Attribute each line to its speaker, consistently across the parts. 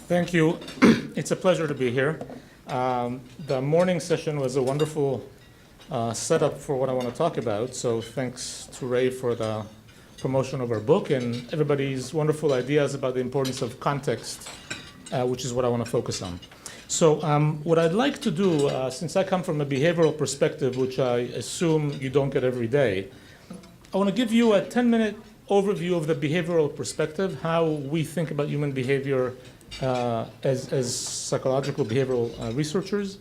Speaker 1: Thank you. It's a pleasure to be here. The morning session was a wonderful setup for what I want to talk about. So thanks to Ray for the promotion of our book and everybody's wonderful ideas about the importance of context, which is what I want to focus on. So what I'd like to do, since I come from a behavioral perspective, which I assume you don't get every day, I want to give you a 10-minute overview of the behavioral perspective, how we think about human behavior as psychological behavioral researchers.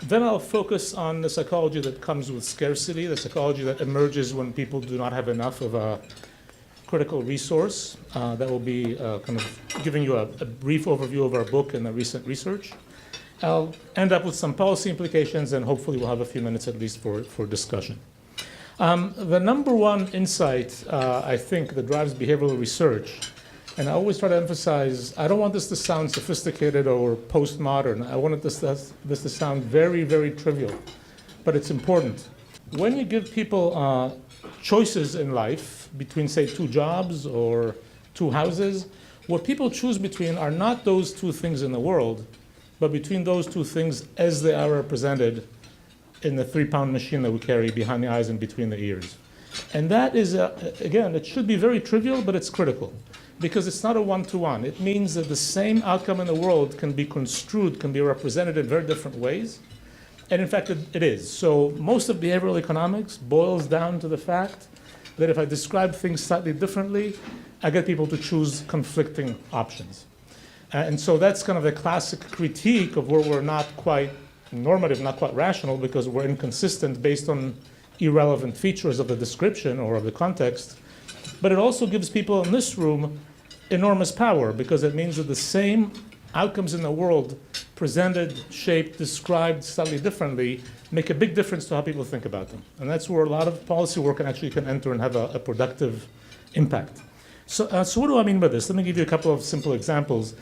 Speaker 1: Then I'll focus on the psychology that comes with scarcity, the psychology that emerges when people do not have enough of a critical resource. That will be kind of giving you a brief overview of our book and the recent research. I'll end up with some policy implications, and hopefully we'll have a few minutes at least for discussion. The number one insight, I think, that drives behavioral research, and I always try to emphasize, I don't want this to sound sophisticated or postmodern. I want this to sound very, very trivial, but it's important. When you give people choices in life between, say, two jobs or two houses, what people choose between are not those two things in the world, but between those two things as they are represented in the 3-pound machine that we carry behind the eyes and between the ears. And that is, again, it should be very trivial, but it's critical, because it's not a one-to-one. It means that the same outcome in the world can be construed, can be represented in very different ways. And in fact, it is. So most of behavioral economics boils down to the fact that if I describe things slightly differently, I get people to choose conflicting options. And so that's kind of a classic critique of where we're not quite normative, not quite rational, because we're inconsistent based on irrelevant features of the description or of the context. But it also gives people in this room enormous power, because it means that the same outcomes in the world, presented, shaped, described slightly differently, make a big difference to how people think about them. And that's where a lot of policy work can enter and have a productive impact. So what do I mean by this? Let me give you a couple of simple examples.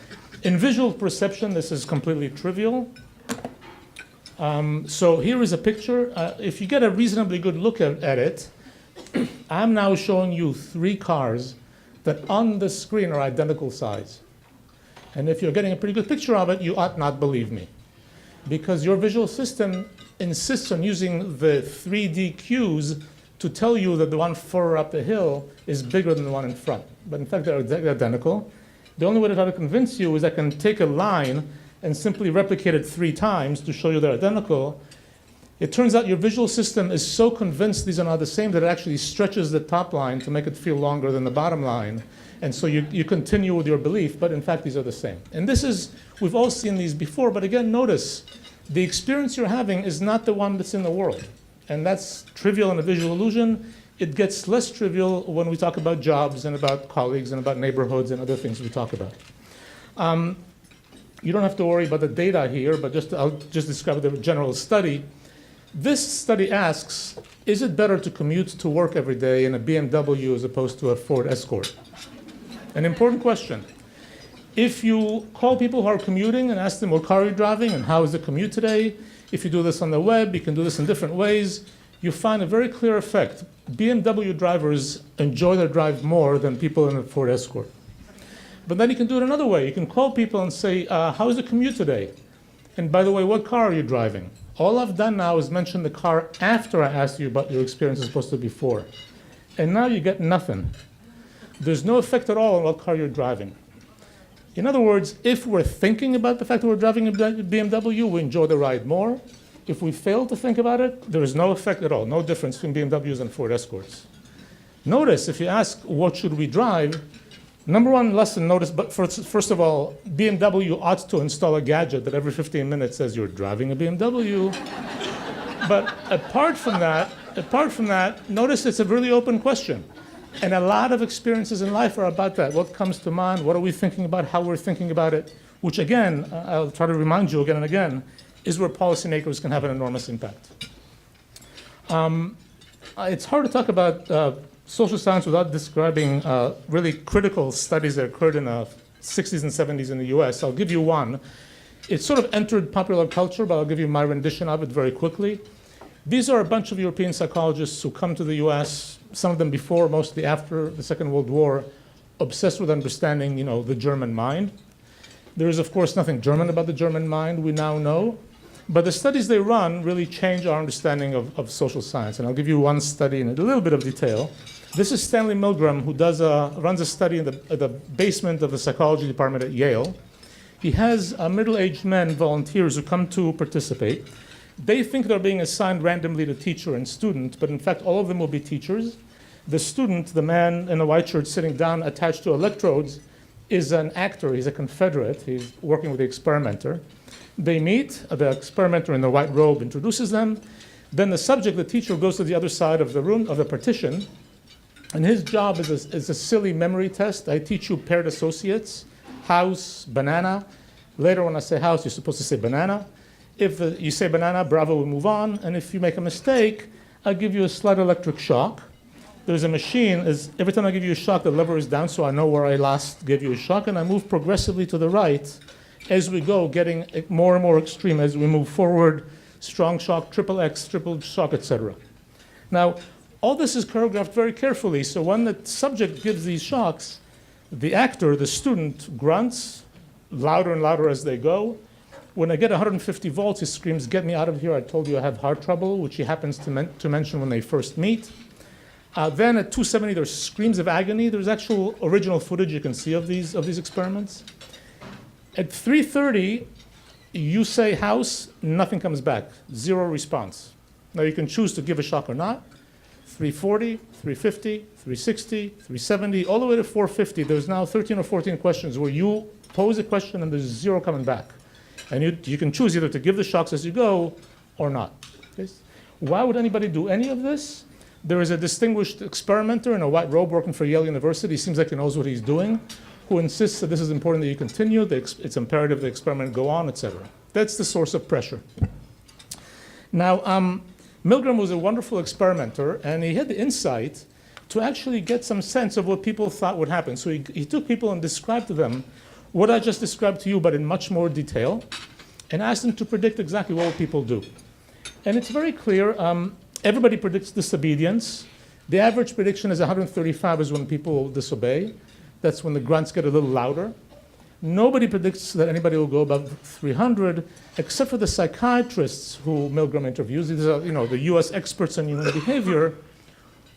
Speaker 1: In visual perception, this is completely trivial. So here is a picture. If you get a reasonably good look at it, I'm now showing you 3 cars that on the screen are identical size. And if you're getting a pretty good picture of it, you ought not believe me, because your visual system insists on using the 3D cues to tell you that the one further up the hill is bigger than the one in front. But in fact, they're identical. The only way to try to convince you is I can take a line and simply replicate it 3 times to show you they're identical. It turns out your visual system is so convinced these are not the same that it actually stretches the top line to make it feel longer than the bottom line. And so you continue with your belief, but in fact, these are the same. And this is, we've all seen these before, but again, notice, the experience you're having is not the one that's in the world. And that's trivial in a visual illusion. It gets less trivial when we talk about jobs and about colleagues and about neighborhoods and other things we talk about. You don't have to worry about the data here, but I'll just describe the general study. This study asks, is it better to commute to work every day in a BMW as opposed to a Ford Escort? An important question. If you call people who are commuting and ask them what car are you driving and how is the commute today, if you do this on the web, you can do this in different ways, you find a very clear effect. BMW drivers enjoy their drive more than people in a Ford Escort. But then you can do it another way. You can call people and say, how is the commute today? And by the way, what car are you driving? All I've done now is mention the car after I asked you about your experience as opposed to before. And now you get nothing. There's no effect at all on what car you're driving. In other words, if we're thinking about the fact that we're driving a BMW, we enjoy the ride more. If we fail to think about it, there is no effect at all, no difference between BMWs and Ford Escorts. Notice, if you ask, what should we drive? Number one lesson, notice, but first of all, BMW ought to install a gadget that every 15 minutes says you're driving a BMW. But apart from that, notice it's a really open question. And a lot of experiences in life are about that. What comes to mind? What are we thinking about? How we're thinking about it? Which again, I'll try to remind you again and again, is where policymakers can have an enormous impact. It's hard to talk about social science without describing really critical studies that occurred in the 60s and 70s in the US. I'll give you one. It sort of entered popular culture, but I'll give you my rendition of it very quickly. These are a bunch of European psychologists who come to the US, some of them before, mostly after the Second World War, obsessed with understanding, the German mind. There is, of course, nothing German about the German mind, we now know. But the studies they run really change our understanding of social science. And I'll give you one study in a little bit of detail. This is Stanley Milgram, who runs a study in the basement of the psychology department at Yale. He has middle-aged men, volunteers, who come to participate. They think they're being assigned randomly to teacher and student, but in fact, all of them will be teachers. The student, the man in the white shirt sitting down attached to electrodes, is an actor. He's a Confederate. He's working with the experimenter. They meet. The experimenter in the white robe introduces them. Then the subject, the teacher, goes to the other side of the room, of the partition. And his job is a silly memory test. I teach you paired associates, house, banana. Later when I say house, you're supposed to say banana. If you say banana, bravo, we move on. And if you make a mistake, I'll give you a slight electric shock. There's a machine, every time I give you a shock, the lever is down so I know where I last gave you a shock, and I move progressively to the right as we go, getting more and more extreme as we move forward, strong shock, triple X, triple shock, etc. Now, all this is choreographed very carefully, so when the subject gives these shocks, the actor, the student, grunts louder and louder as they go. When I get 150 volts, he screams, "Get me out of here, I told you I have heart trouble," which he happens to mention when they first meet. Then at 270, there's screams of agony. There's actual original footage you can see of these experiments. At 330, you say house, nothing comes back, zero response. Now you can choose to give a shock or not. 340, 350, 360, 370, all the way to 450. There's now 13 or 14 questions where you pose a question and there's zero coming back. And you can choose either to give the shocks as you go or not. Okay? Why would anybody do any of this? There is a distinguished experimenter in a white robe working for Yale University. Seems like he knows what he's doing, who insists that this is important that you continue, it's imperative the experiment go on, etc. That's the source of pressure. Now, Milgram was a wonderful experimenter, and he had the insight to actually get some sense of what people thought would happen. So he took people and described to them what I just described to you, but in much more detail, and asked them to predict exactly what people do. And it's very clear. Everybody predicts disobedience. The average prediction is 135 is when people disobey. That's when the grunts get a little louder. Nobody predicts that anybody will go above 300, except for the psychiatrists who Milgram interviews. These are, the US experts on human behavior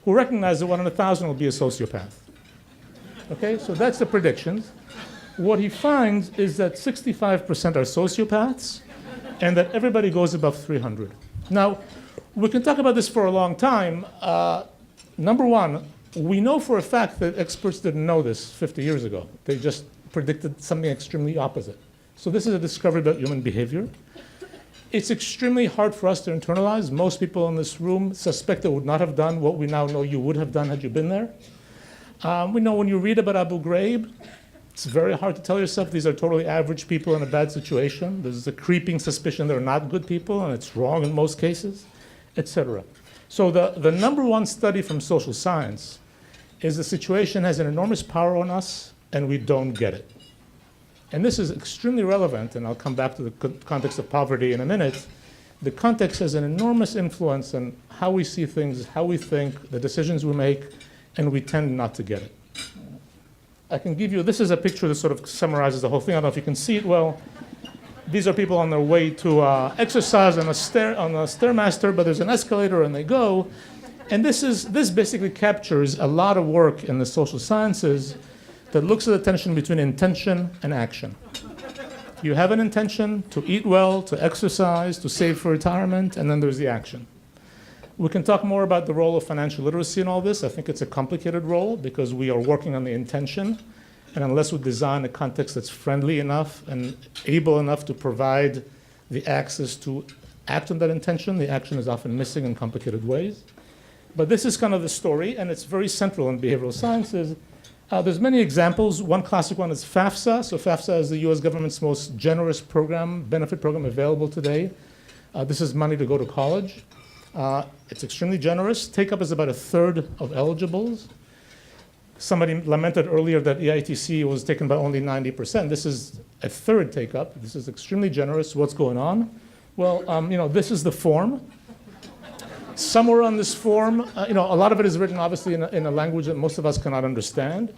Speaker 1: who recognize that 1 in 1,000 will be a sociopath. Okay, so that's the predictions. What he finds is that 65% are sociopaths and that everybody goes above 300. Now, we can talk about this for a long time. Number one, we know for a fact that experts didn't know this 50 years ago. They just predicted something extremely opposite. So this is a discovery about human behavior. It's extremely hard for us to internalize. Most people in this room suspect they would not have done what we now know you would have done had you been there. We know when you read about Abu Ghraib, it's very hard to tell yourself these are totally average people in a bad situation. There's a creeping suspicion they're not good people, and it's wrong in most cases, etc. So the number one study from social science is the situation has an enormous power on us, and we don't get it. And this is extremely relevant, and I'll come back to the context of poverty in a minute. The context has an enormous influence on how we see things, how we think, the decisions we make, and we tend not to get it. I can give you, this is a picture that sort of summarizes the whole thing. I don't know if you can see it well. These are people on their way to exercise on a Stairmaster, but there's an escalator and they go. And this basically captures a lot of work in the social sciences that looks at the tension between intention and action. You have an intention to eat well, to exercise, to save for retirement, and then there's the action. We can talk more about the role of financial literacy in all this. I think it's a complicated role because we are working on the intention. And unless we design a context that's friendly enough and able enough to provide the access to act on that intention, the action is often missing in complicated ways. But this is kind of the story, and it's very central in behavioral sciences. There's many examples. One classic one is FAFSA. So FAFSA is the US government's most generous program, benefit program available today. This is money to go to college. It's extremely generous. Take-up is about a third of eligibles. Somebody lamented earlier that EITC was taken by only 90%. This is a third take-up. This is extremely generous. What's going on? Well, this is the form. Somewhere on this form, a lot of it is written obviously in a language that most of us cannot understand.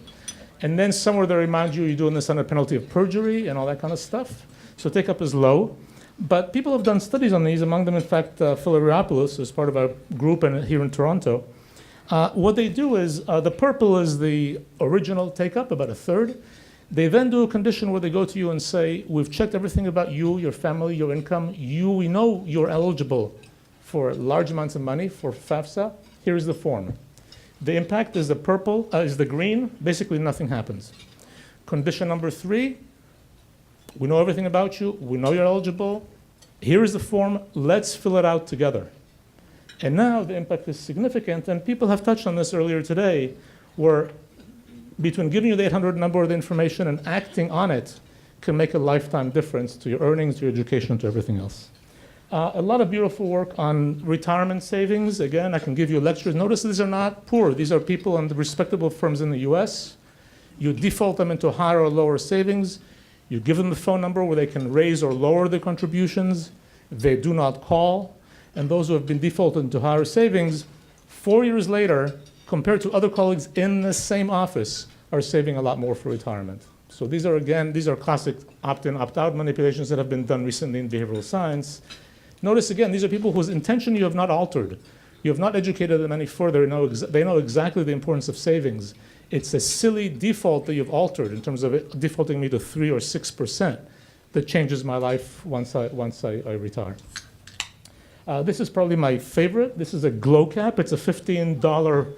Speaker 1: And then somewhere they remind you you're doing this under penalty of perjury and all that kind of stuff. So take-up is low. But people have done studies on these, among them, in fact, Philariopoulos, as part of our group here in Toronto. What they do is, the purple is the original take-up, about a third. They then do a condition where they go to you and say, we've checked everything about you, your family, your income. We know you're eligible for large amounts of money for FAFSA. Here's the form. The impact is the purple, is the green. Basically, nothing happens. Condition number 3, we know everything about you. We know you're eligible. Here is the form. Let's fill it out together. And now the impact is significant. And people have touched on this earlier today, where between giving you the 800 number of the information and acting on it can make a lifetime difference to your earnings, to your education, to everything else. A lot of beautiful work on retirement savings. Again, I can give you lectures. Notice these are not poor. These are people in the respectable firms in the US. You default them into higher or lower savings. You give them the phone number where they can raise or lower their contributions. They do not call. And those who have been defaulted into higher savings, 4 years later, compared to other colleagues in the same office, are saving a lot more for retirement. So these are classic opt-in, opt-out manipulations that have been done recently in behavioral science. Notice again, these are people whose intention you have not altered. You have not educated them any further. They know exactly the importance of savings. It's a silly default that you've altered in terms of it defaulting me to 3 or 6% that changes my life once I retire. This is probably my favorite. This is a glow cap. It's a $15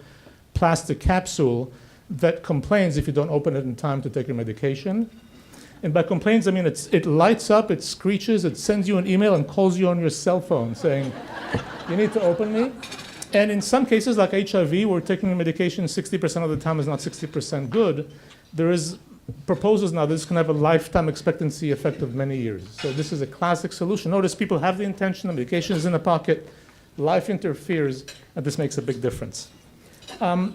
Speaker 1: plastic capsule that complains if you don't open it in time to take your medication. And by complains, I mean it lights up, it screeches, it sends you an email and calls you on your cell phone saying, you need to open me. And in some cases, like HIV, where taking the medication 60% of the time is not 60% good, there is proposals now that this can have a lifetime expectancy effect of many years. So this is a classic solution. Notice people have the intention, the medication is in the pocket, life interferes, and this makes a big difference.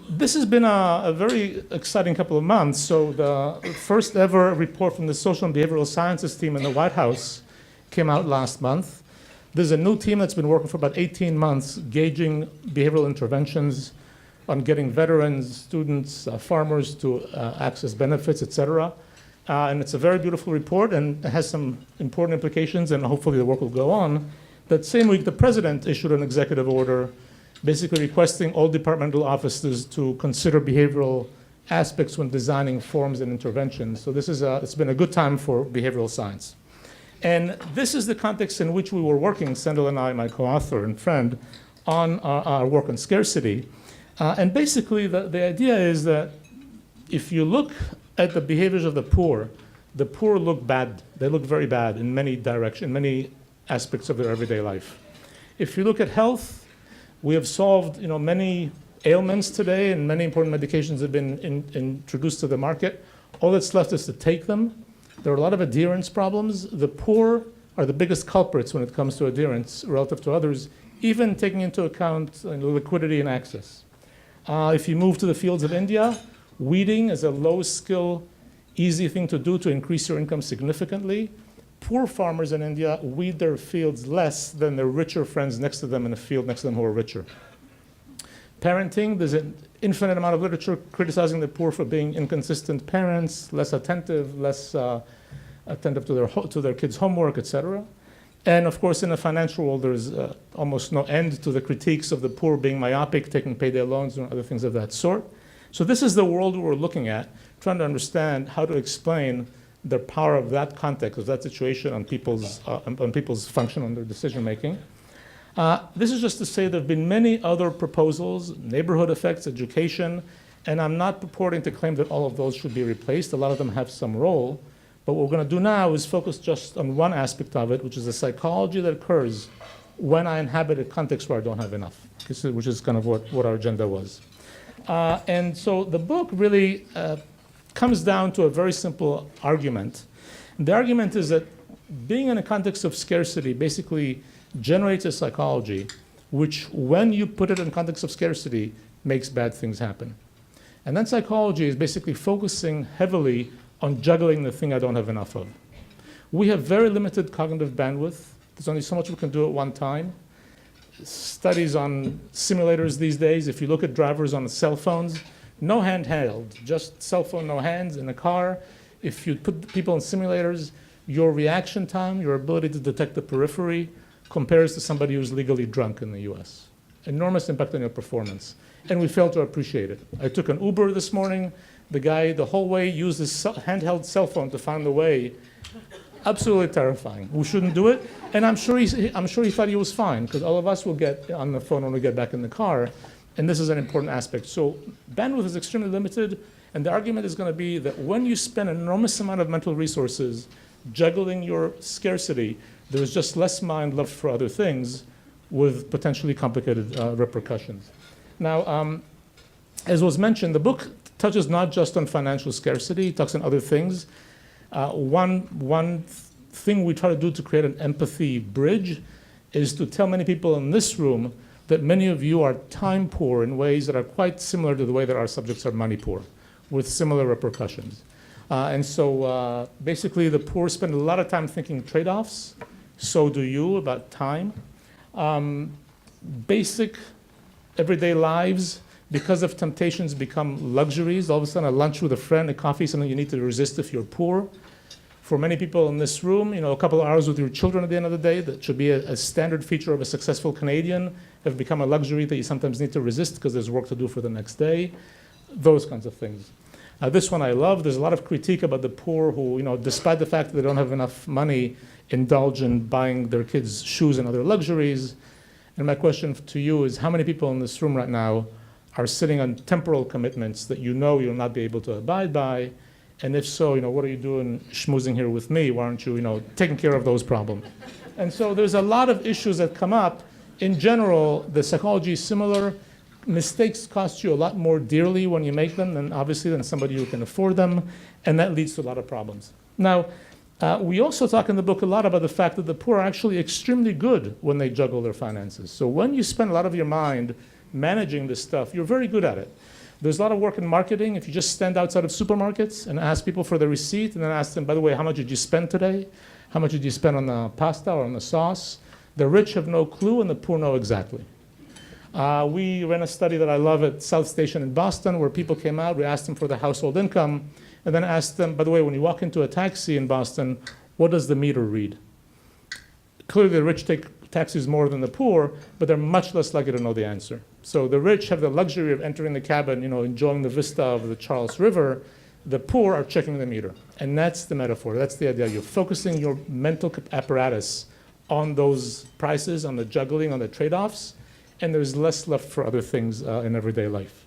Speaker 1: This has been a very exciting couple of months. So the first ever report from the Social and Behavioral Sciences team in the White House came out last month. There's a new team that's been working for about 18 months, gauging behavioral interventions on getting veterans, students, farmers to access benefits, et cetera. And it's a very beautiful report, and it has some important implications, and hopefully the work will go on. That same week, the president issued an executive order basically requesting all departmental offices to consider behavioral aspects when designing forms and interventions. So this is it's been a good time for behavioral science. And this is the context in which we were working, Sendel and I, my co-author and friend, on our work on scarcity. And basically, the idea is that if you look at the behaviors of the poor look bad. They look very bad in many directions, in many aspects of their everyday life. If you look at health, we have solved many ailments today, and many important medications have been introduced to the market. All that's left is to take them. There are a lot of adherence problems. The poor are the biggest culprits when it comes to adherence relative to others, even taking into account liquidity and access. If you move to the fields of India, weeding is a low-skill, easy thing to do to increase your income significantly. Poor farmers in India weed their fields less than their richer friends next to them in a field next to them who are richer. Parenting, there's an infinite amount of literature criticizing the poor for being inconsistent parents, less attentive, less attentive to their kids' homework, etc. And of course, in the financial world, there's almost no end to the critiques of the poor being myopic, taking payday loans, and other things of that sort. So this is the world we're looking at, trying to understand how to explain the power of that context, of that situation on people's function, on their decision making. This is just to say there have been many other proposals, neighborhood effects, education, and I'm not purporting to claim that all of those should be replaced. A lot of them have some role. But what we're going to do now is focus just on one aspect of it, which is the psychology that occurs when I inhabit a context where I don't have enough, which is kind of what our agenda was. And so the book really comes down to a very simple argument. And the argument is that being in a context of scarcity basically generates a psychology which, when you put it in context of scarcity, makes bad things happen. And that psychology is basically focusing heavily on juggling the thing I don't have enough of. We have very limited cognitive bandwidth. There's only so much we can do at one time. Studies on simulators these days, if you look at drivers on cell phones, No handheld, just cell phone, no hands in a car. If you put people in simulators, your reaction time, your ability to detect the periphery compares to somebody who's legally drunk in the US. Enormous impact on your performance. And we fail to appreciate it. I took an Uber this morning. The guy the whole way used his handheld cell phone to find the way. Absolutely terrifying. We shouldn't do it. And I'm sure he thought he was fine, because all of us will get on the phone when we get back in the car. And this is an important aspect. So bandwidth is extremely limited. And the argument is going to be that when you spend an enormous amount of mental resources juggling your scarcity, there's just less mind left for other things with potentially complicated repercussions. Now, as was mentioned, the book touches not just on financial scarcity, it talks on other things. One thing we try to do to create an empathy bridge is to tell many people in this room that many of you are time poor in ways that are quite similar to the way that our subjects are money poor, with similar repercussions. And so basically the poor spend a lot of time thinking trade-offs. So do you about time. Basic everyday lives, because of temptations, become luxuries. All of a sudden, a lunch with a friend, a coffee, something you need to resist if you're poor. For many people in this room, a couple of hours with your children at the end of the day, that should be a standard feature of a successful Canadian, have become a luxury that you sometimes need to resist because there's work to do for the next day. Those kinds of things. This one I love. There's a lot of critique about the poor who, despite the fact that they don't have enough money, indulge in buying their kids shoes and other luxuries. And my question to you is, how many people in this room right now are sitting on temporal commitments that you'll not be able to abide by? And if so, what are you doing schmoozing here with me? Why aren't you, taking care of those problems? And so there's a lot of issues that come up. In general, the psychology is similar. Mistakes cost you a lot more dearly when you make them than somebody who can afford them, and that leads to a lot of problems. Now, we also talk in the book a lot about the fact that the poor are actually extremely good when they juggle their finances. So when you spend a lot of your mind managing this stuff, you're very good at it. There's a lot of work in marketing. If you just stand outside of supermarkets and ask people for the receipt and then ask them, by the way, how much did you spend today? How much did you spend on the pasta or on the sauce? The rich have no clue and the poor know exactly. We ran a study that I love at South Station in Boston where people came out, we asked them for the household income, and then asked them, by the way, when you walk into a taxi in Boston, what does the meter read? Clearly the rich take taxis more than the poor, but they're much less likely to know the answer. So the rich have the luxury of entering the cabin, enjoying the vista of the Charles River. The poor are checking the meter. And that's the metaphor, that's the idea. You're focusing your mental apparatus on those prices, on the juggling, on the trade-offs, and there's less left for other things in everyday life.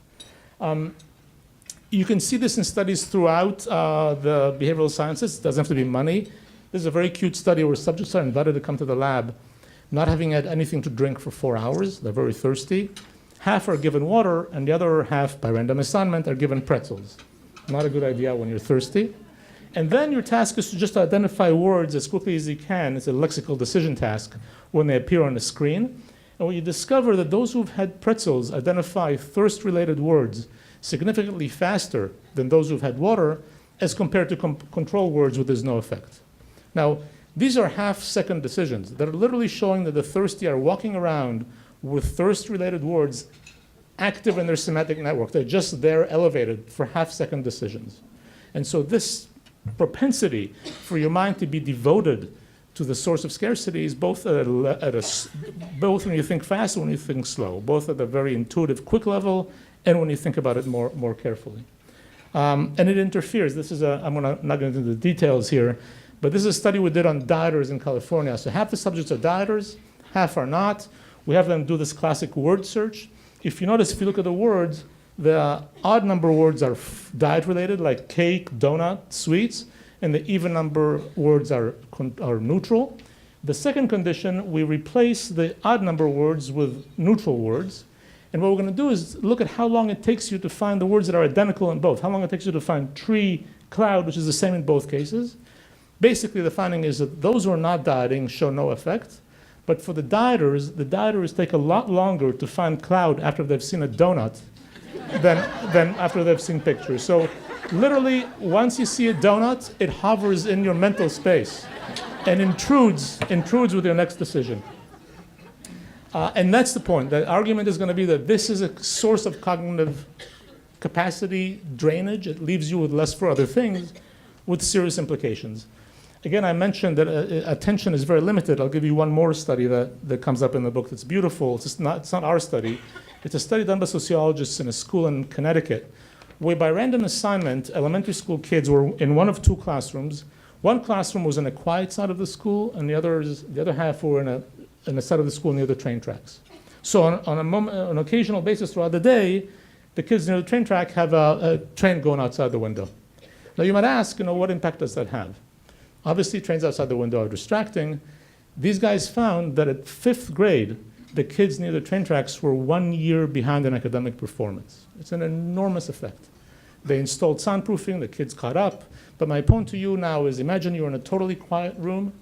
Speaker 1: You can see this in studies throughout the behavioral sciences. It doesn't have to be money. This is a very cute study where subjects are invited to come to the lab, not having had anything to drink for 4 hours. They're very thirsty. Half are given water, and the other half, by random assignment, are given pretzels. Not a good idea when you're thirsty. And then your task is to just identify words as quickly as you can. It's a lexical decision task when they appear on the screen. And when you discover that those who've had pretzels identify thirst-related words significantly faster than those who've had water as compared to control words where there's no effect. Now, these are half-second decisions that are literally showing that the thirsty are walking around with thirst-related words active in their semantic network. They're just there elevated for half-second decisions. And so this propensity for your mind to be devoted to the source of scarcity is both both when you think fast and when you think slow, both at a very intuitive, quick level and when you think about it more carefully. And it interferes. This is I'm not going into the details here, but this is a study we did on dieters in California. So half the subjects are dieters, half are not. We have them do this classic word search. If you notice, if you look at the words, the odd number words are diet-related, like cake, donut, sweets, and the even number words are neutral. The second condition, we replace the odd number words with neutral words. And what we're going to do is look at how long it takes you to find the words that are identical in both. How long it takes you to find tree, cloud, which is the same in both cases. Basically, the finding is that those who are not dieting show no effect. But for the dieters take a lot longer to find cloud after they've seen a donut than after they've seen pictures. So literally, once you see a donut, it hovers in your mental space and intrudes with your next decision. And that's the point. The argument is going to be that this is a source of cognitive capacity drainage. It leaves you with less for other things with serious implications. Again, I mentioned that attention is very limited. I'll give you one more study that comes up in the book that's beautiful. It's not our study. It's a study done by sociologists in a school in Connecticut, where by random assignment, elementary school kids were in one of two classrooms. One classroom was in the quiet side of the school, and the other half were in a side of the school near the train tracks. So on an occasional basis throughout the day, the kids near the train track have a train going outside the window. Now you might ask, what impact does that have? Obviously, trains outside the window are distracting. These guys found that at 5th grade, the kids near the train tracks were 1 year behind in academic performance. It's an enormous effect. They installed soundproofing, the kids caught up. But my point to you now is imagine you're in a totally quiet room,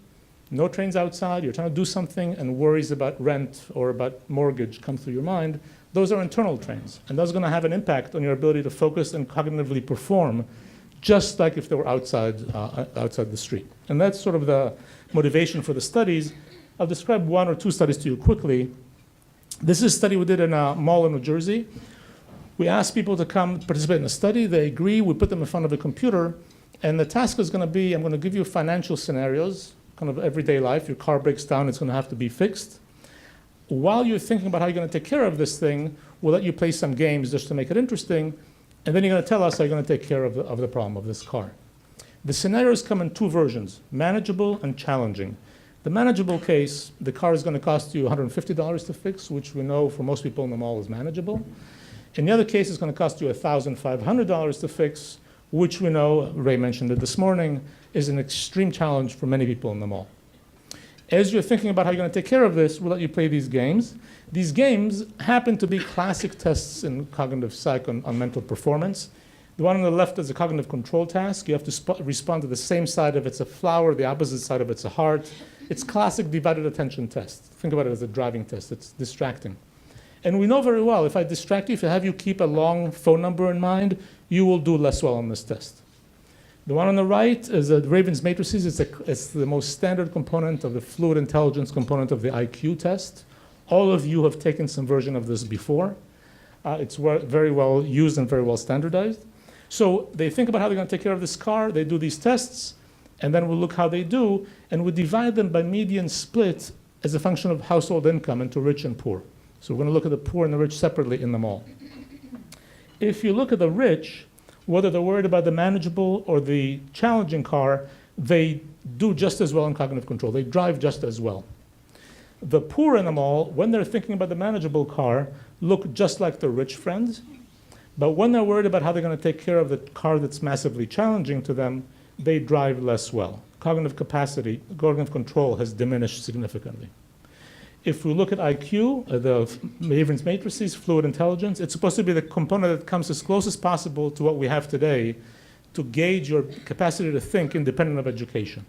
Speaker 1: no trains outside, you're trying to do something, and worries about rent or about mortgage come through your mind. Those are internal trains, and those are going to have an impact on your ability to focus and cognitively perform, just like if they were outside the street. And that's sort of the motivation for the studies. I'll describe one or two studies to you quickly. This is a study we did in a mall in New Jersey. We asked people to come participate in the study. They agree. We put them in front of a computer. And the task is going to be, I'm going to give you financial scenarios, kind of everyday life. Your car breaks down. It's going to have to be fixed. While you're thinking about how you're going to take care of this thing, we'll let you play some games just to make it interesting. And then you're going to tell us how you're going to take care of the problem of this car. The scenarios come in two versions, manageable and challenging. The manageable case, the car is going to cost you $150 to fix, which we know for most people in the mall is manageable. In the other case, it's going to cost you $1,500 to fix, which we know, Ray mentioned it this morning, is an extreme challenge for many people in the mall. As you're thinking about how you're going to take care of this, we'll let you play these games. These games happen to be classic tests in cognitive psych on mental performance. The one on the left is a cognitive control task. You have to respond to the same side if it's a flower, the opposite side if it's a heart. It's classic divided attention test. Think about it as a driving test. It's distracting. And we know very well, if I distract you, if I have you keep a long phone number in mind, you will do less well on this test. The one on the right is a Raven's matrices. It's the most standard component of the fluid intelligence component of the IQ test. All of you have taken some version of this before. It's very well used and very well standardized. So they think about how they're going to take care of this car. They do these tests, and then we'll look how they do, and we divide them by median split as a function of household income into rich and poor. So we're going to look at the poor and the rich separately in the mall. If you look at the rich, whether they're worried about the manageable or the challenging car, they do just as well in cognitive control. They drive just as well. The poor in the mall, when they're thinking about the manageable car, look just like their rich friends. But when they're worried about how they're going to take care of the car that's massively challenging to them, they drive less well. Cognitive capacity, cognitive control has diminished significantly. If we look at IQ, the Adherence matrices, fluid intelligence, it's supposed to be the component that comes as close as possible to what we have today to gauge your capacity to think independent of education.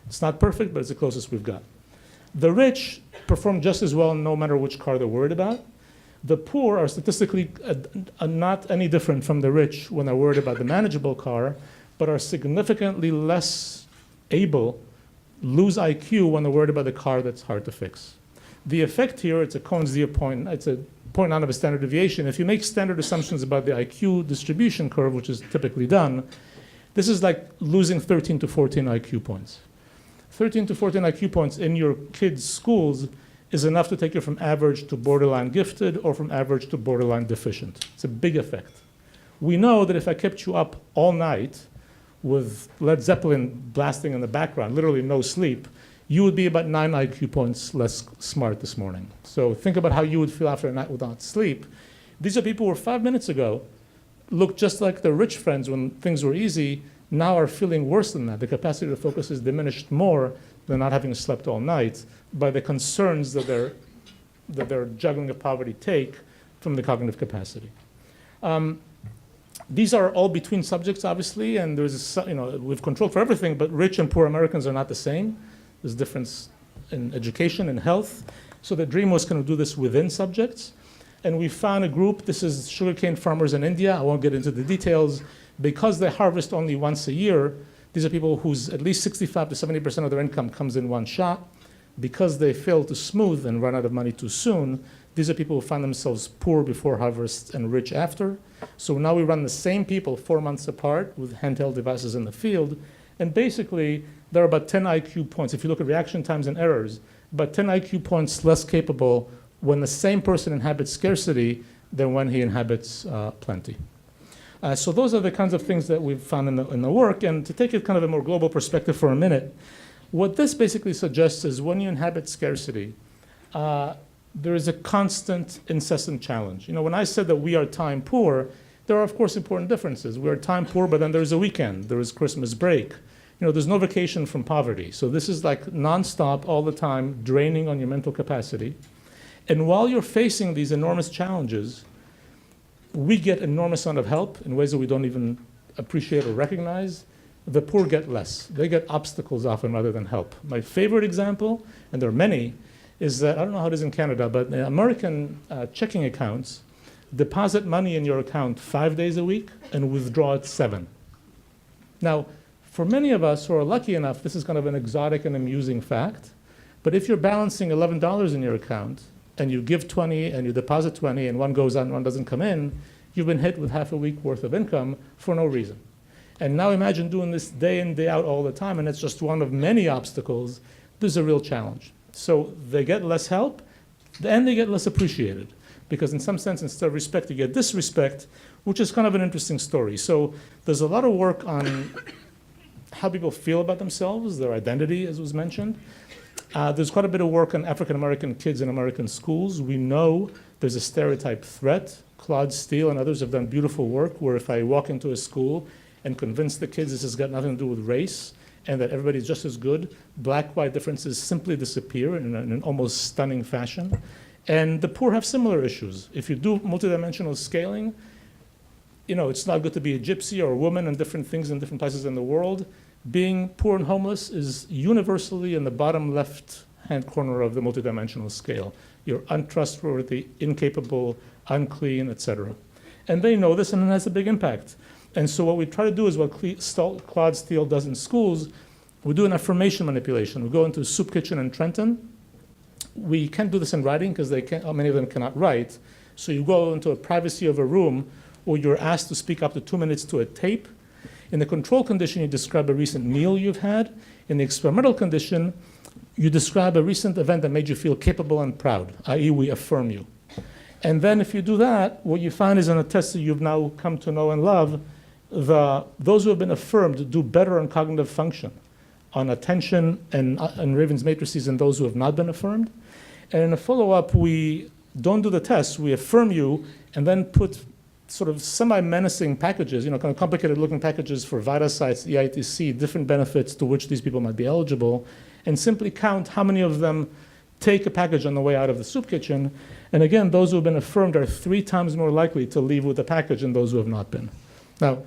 Speaker 1: It's not perfect, but it's the closest we've got. The rich perform just as well no matter which car they're worried about. The poor are statistically not any different from the rich when they're worried about the manageable car, but are significantly less able, lose IQ when they're worried about the car that's hard to fix. The effect here, it's a Cohen's-d point, it's a point out of a standard deviation. If you make standard assumptions about the IQ distribution curve, which is typically done, this is like losing 13 to 14 IQ points. 13 to 14 IQ points in your kids' schools is enough to take you from average to borderline gifted or from average to borderline deficient. It's a big effect. We know that if I kept you up all night with Led Zeppelin blasting in the background, literally no sleep, you would be about 9 IQ points less smart this morning. So think about how you would feel after a night without sleep. These are people who 5 minutes ago looked just like their rich friends when things were easy, now are feeling worse than that. The capacity to focus is diminished more than not having slept all night by the concerns that their juggling of poverty take from the cognitive capacity. These are all between subjects, obviously, and there's we've controlled for everything, but rich and poor Americans are not the same. There's difference in education and health. So the dream was going to do this within subjects. And we found a group, this is sugarcane farmers in India. I won't get into the details. Because they harvest only once a year, these are people whose at least 65 to 70% of their income comes in one shot. Because they fail to smooth and run out of money too soon, These are people who find themselves poor before harvest and rich after. So now we run the same people 4 months apart with handheld devices in the field. And basically, there are about 10 IQ points. If you look at reaction times and errors, about 10 IQ points less capable when the same person inhabits scarcity than when he inhabits plenty. So those are the kinds of things that we've found in the work. And to take it kind of a more global perspective for a minute, what this basically suggests is when you inhabit scarcity, there is a constant, incessant challenge. You know, when I said that we are time poor, there are, of course, important differences. We are time poor, but then there's a weekend. There is Christmas break. You know, there's no vacation from poverty. So this is like nonstop, all the time, draining on your mental capacity. And while you're facing these enormous challenges, we get enormous amount of help in ways that we don't even appreciate or recognize. The poor get less. They get obstacles often rather than help. My favorite example, and there are many, is that, I don't know how it is in Canada, but American checking accounts deposit money in your account 5 days a week and withdraw it 7. Now, for many of us who are lucky enough, this is kind of an exotic and amusing fact. But if you're balancing $11 in your account and you give 20 and you deposit 20 and one goes out and one doesn't come in, you've been hit with half a week worth of income for no reason. And now imagine doing this day in, day out all the time, and it's just one of many obstacles. There's a real challenge. So they get less help and they get less appreciated. Because in some sense, instead of respect, you get disrespect, which is kind of an interesting story. So there's a lot of work on how people feel about themselves, their identity, as was mentioned. There's quite a bit of work on African-American kids in American schools. We know there's a stereotype threat. Claude Steele and others have done beautiful work where if I walk into a school and convince the kids this has got nothing to do with race and that everybody's just as good, black-white differences simply disappear in an almost stunning fashion. And the poor have similar issues. If you do multidimensional scaling, you know, it's not good to be a gypsy or a woman and different things in different places in the world. Being poor and homeless is universally in the bottom left-hand corner of the multidimensional scale. You're untrustworthy, incapable, unclean, etc. And they know this, and it has a big impact. And so what we try to do is what Claude Steele does in schools. We do an affirmation manipulation. We go into a soup kitchen in Trenton. We can't do this in writing because many of them cannot write. So you go into a privacy of a room where you're asked to speak up to 2 minutes to a tape. In the control condition, you describe a recent meal you've had. In the experimental condition, you describe a recent event that made you feel capable and proud, i.e. we affirm you. And then if you do that, what you find is in a test that you've now come to know and love, those who have been affirmed do better on cognitive function, on attention and Raven's matrices than those who have not been affirmed. And in a follow-up, we don't do the test. We affirm you and then put sort of semi-menacing packages, you know, kind of complicated-looking packages for VitaSites, EITC, different benefits to which these people might be eligible, and simply count how many of them take a package on the way out of the soup kitchen. And again, those who have been affirmed are 3 times more likely to leave with a package than those who have not been. Now,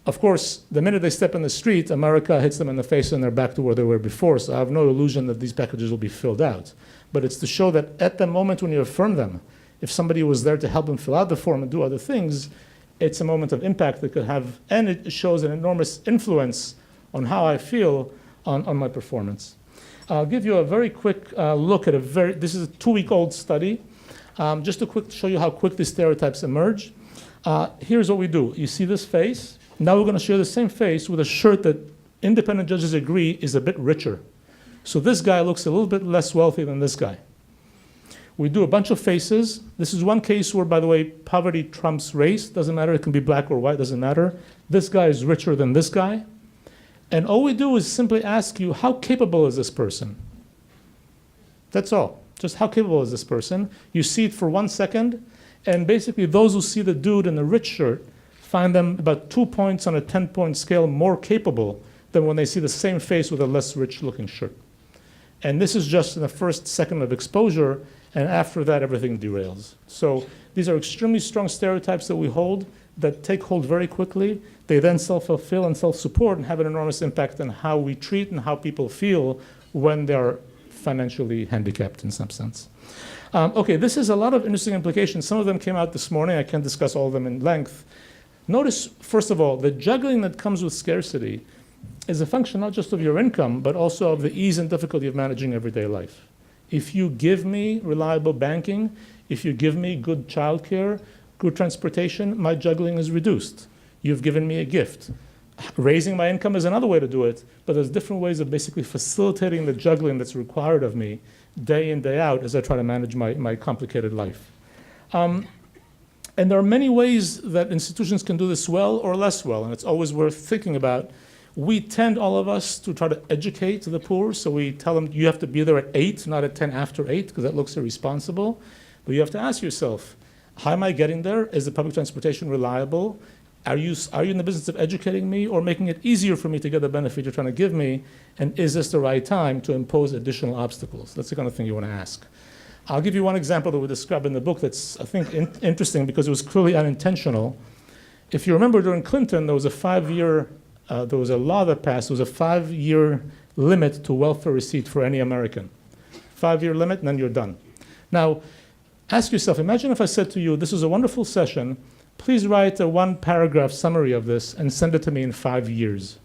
Speaker 1: of course, the minute they step in the street, America hits them in the face and they're back to where they were before, so I have no illusion that these packages will be filled out. But it's to show that at the moment when you affirm them, if somebody was there to help them fill out the form and do other things, it's a moment of impact that could have, and it shows an enormous influence on how I feel on my performance. I'll give you a very quick look at this is a 2-week-old study, just to show you how quick these stereotypes emerge. Here's what we do. You see this face? Now we're going to share the same face with a shirt that independent judges agree is a bit richer. So this guy looks a little bit less wealthy than this guy. We do a bunch of faces. This is one case where, by the way, poverty trumps race. Doesn't matter. It can be black or white. Doesn't matter. This guy is richer than this guy. And all we do is simply ask you, how capable is this person? That's all. Just how capable is this person? You see it for 1 second. And basically, those who see the dude in the rich shirt find them about 2 points on a 10-point scale more capable than when they see the same face with a less rich-looking shirt. And this is just in the first second of exposure, and after that, everything derails. So these are extremely strong stereotypes that we hold that take hold very quickly. They then self-fulfill and self-support and have an enormous impact on how we treat and how people feel when they're financially handicapped in some sense. Okay, this is a lot of interesting implications. Some of them came out this morning. I can't discuss all of them in length. Notice, first of all, the juggling that comes with scarcity is a function not just of your income, but also of the ease and difficulty of managing everyday life. If you give me reliable banking, If you give me good childcare, good transportation, my juggling is reduced. You've given me a gift. Raising my income is another way to do it, but there's different ways of basically facilitating the juggling that's required of me day in, day out as I try to manage my complicated life. And there are many ways that institutions can do this well or less well, and it's always worth thinking about. We tend, all of us, to try to educate the poor, so we tell them you have to be there at 8, not at 10 after 8, because that looks irresponsible. But you have to ask yourself, how am I getting there? Is the public transportation reliable? Are you in the business of educating me or making it easier for me to get the benefit you're trying to give me? And is this the right time to impose additional obstacles? That's the kind of thing you want to ask. I'll give you one example that we describe in the book that's, I think, interesting because it was clearly unintentional. If you remember, during Clinton, there was a law that passed. There was a 5-year limit to welfare receipt for any American. 5-year limit, and then you're done. Now, ask yourself, imagine if I said to you, this is a wonderful session. Please write a 1-paragraph summary of this and send it to me in 5 years.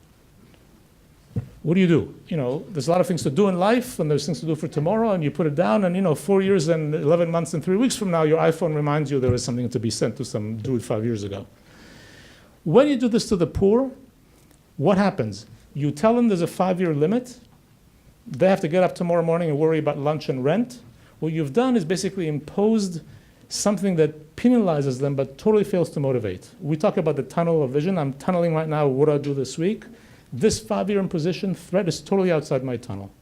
Speaker 1: What do? You know, there's a lot of things to do in life, and there's things to do for tomorrow, and you put it down, and 4 years and 11 months and 3 weeks from now, your iPhone reminds you there was something to be sent to some dude 5 years ago. When you do this to the poor, what happens? You tell them there's a 5-year limit. They have to get up tomorrow morning and worry about lunch and rent. What you've done is basically imposed something that penalizes them but totally fails to motivate. We talk about the tunnel of vision. I'm tunneling right now. What do I do this week? This 5-year imposition threat is totally outside my tunnel.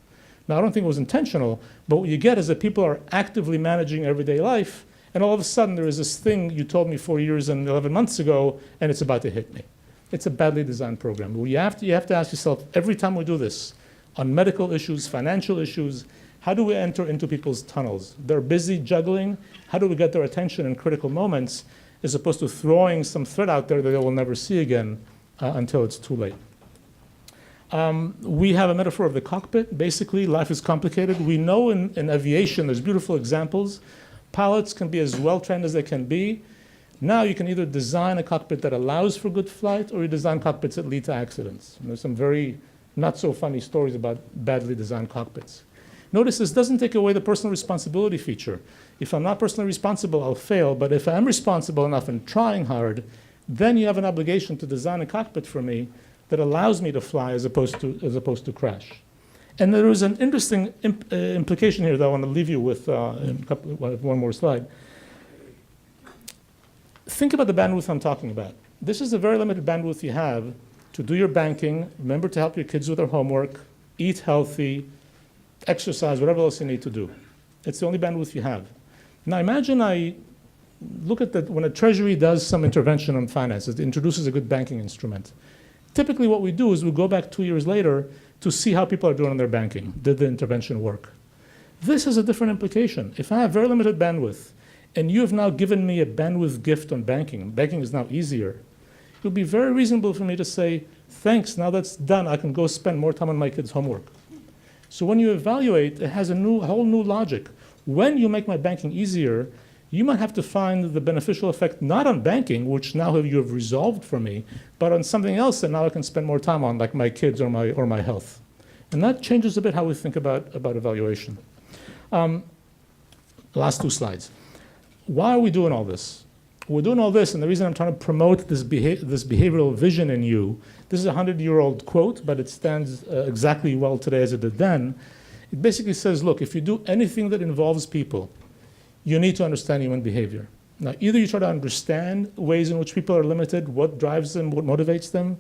Speaker 1: Now, I don't think it was intentional, but what you get is that people are actively managing everyday life, and all of a sudden there is this thing you told me 4 years and 11 months ago, and it's about to hit me. It's a badly designed program. You have to ask yourself, every time we do this, on medical issues, financial issues, how do we enter into people's tunnels? They're busy juggling. How do we get their attention in critical moments as opposed to throwing some threat out there that they will never see again until it's too late? We have a metaphor of the cockpit. Basically, life is complicated. We know in aviation, there's beautiful examples. Pilots can be as well-trained as they can be. Now you can either design a cockpit that allows for good flight, or you design cockpits that lead to accidents. And there's some very not so funny stories about badly designed cockpits. Notice this doesn't take away the personal responsibility feature. If I'm not personally responsible, I'll fail. But if I'm responsible enough and trying hard, then you have an obligation to design a cockpit for me that allows me to fly as opposed to crash. And there is an interesting implication here that I want to leave you with one more slide. Think about the bandwidth I'm talking about. This is a very limited bandwidth you have to do your banking, remember to help your kids with their homework, eat healthy, exercise, whatever else you need to do. It's the only bandwidth you have. Now imagine I look at when a treasury does some intervention on finance, it introduces a good banking instrument. Typically what we do is we go back 2 years later to see how people are doing on their banking. Did the intervention work? This has a different implication. If I have very limited bandwidth, and you have now given me a bandwidth gift on banking is now easier, it would be very reasonable for me to say, thanks, now that's done, I can go spend more time on my kids' homework. So when you evaluate, it has a whole new logic. When you make my banking easier, you might have to find the beneficial effect not on banking, which now you have resolved for me, but on something else that now I can spend more time on, like my kids or my health. And that changes a bit how we think about evaluation. Last 2 slides. Why are we doing all this? We're doing all this, and the reason I'm trying to promote this behavioral vision in you, this is a 100-year-old quote, but it stands exactly well today as it did then. It basically says, look, if you do anything that involves people, you need to understand human behavior. Now, either you try to understand ways in which people are limited, what drives them, what motivates them,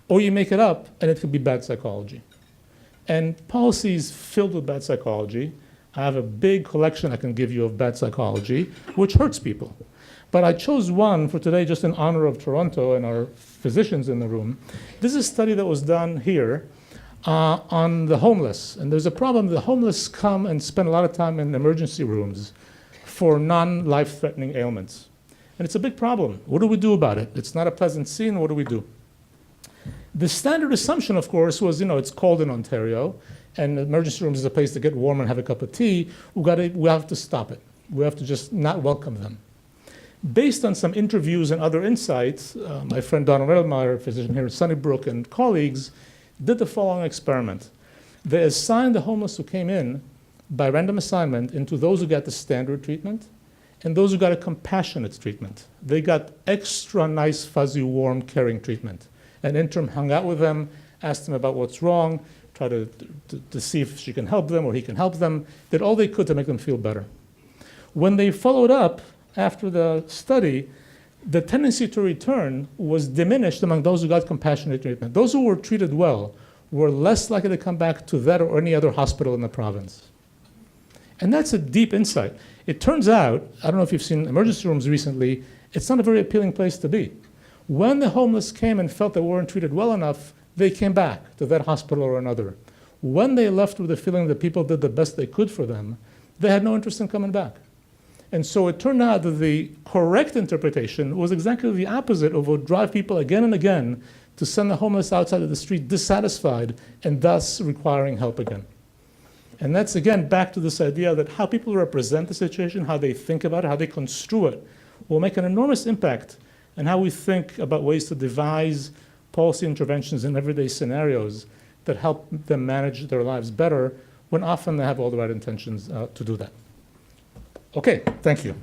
Speaker 1: or you make it up, and it could be bad psychology. And policy is filled with bad psychology. I have a big collection I can give you of bad psychology, which hurts people. But I chose one for today just in honor of Toronto and our physicians in the room. This is a study that was done here on the homeless. And there's a problem. The homeless come and spend a lot of time in emergency rooms for non-life-threatening ailments. And it's a big problem. What do we do about it? It's not a pleasant scene. What do we do? The standard assumption, of course, was, it's cold in Ontario, and emergency rooms is a place to get warm and have a cup of tea. We have to stop it. We have to just not welcome them. Based on some interviews and other insights, my friend Donald Edelmeyer, a physician here at Sunnybrook, and colleagues did the following experiment. They assigned the homeless who came in by random assignment into those who got the standard treatment and those who got a compassionate treatment. They got extra nice, fuzzy, warm, caring treatment. An intern hung out with them, asked them about what's wrong, tried to see if she can help them or he can help them, did all they could to make them feel better. When they followed up after the study, the tendency to return was diminished among those who got compassionate treatment. Those who were treated well were less likely to come back to that or any other hospital in the province. And that's a deep insight. It turns out, I don't know if you've seen emergency rooms recently, it's not a very appealing place to be. When the homeless came and felt they weren't treated well enough, they came back to that hospital or another. When they left with the feeling that people did the best they could for them, they had no interest in coming back. And so it turned out that the correct interpretation was exactly the opposite of what drive people again and again to send the homeless outside of the street dissatisfied and thus requiring help again. And that's, again, back to this idea that how people represent the situation, how they think about it, how they construe it, will make an enormous impact on how we think about ways to devise policy interventions in everyday scenarios that help them manage their lives better when often they have all the right intentions to do that. Okay, thank you.